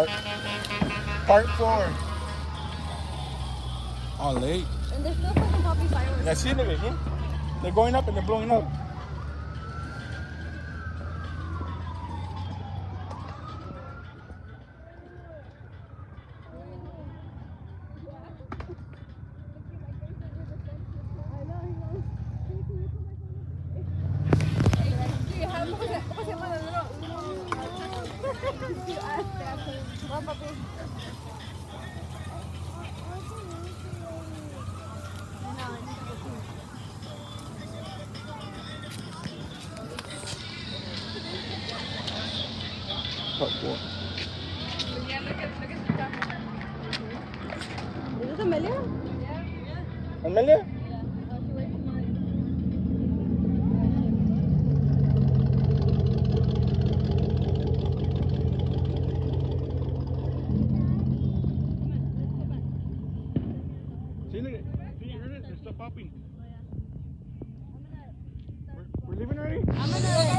Part 4. Oh, late. And there's no fucking popping fireworks. Yeah, see, look at it. They're going up and they're blowing up. Part 4. Is this Amelia? Amelia? See, look at it. See, you're in it. They're still popping. We're leaving already? I'm gonna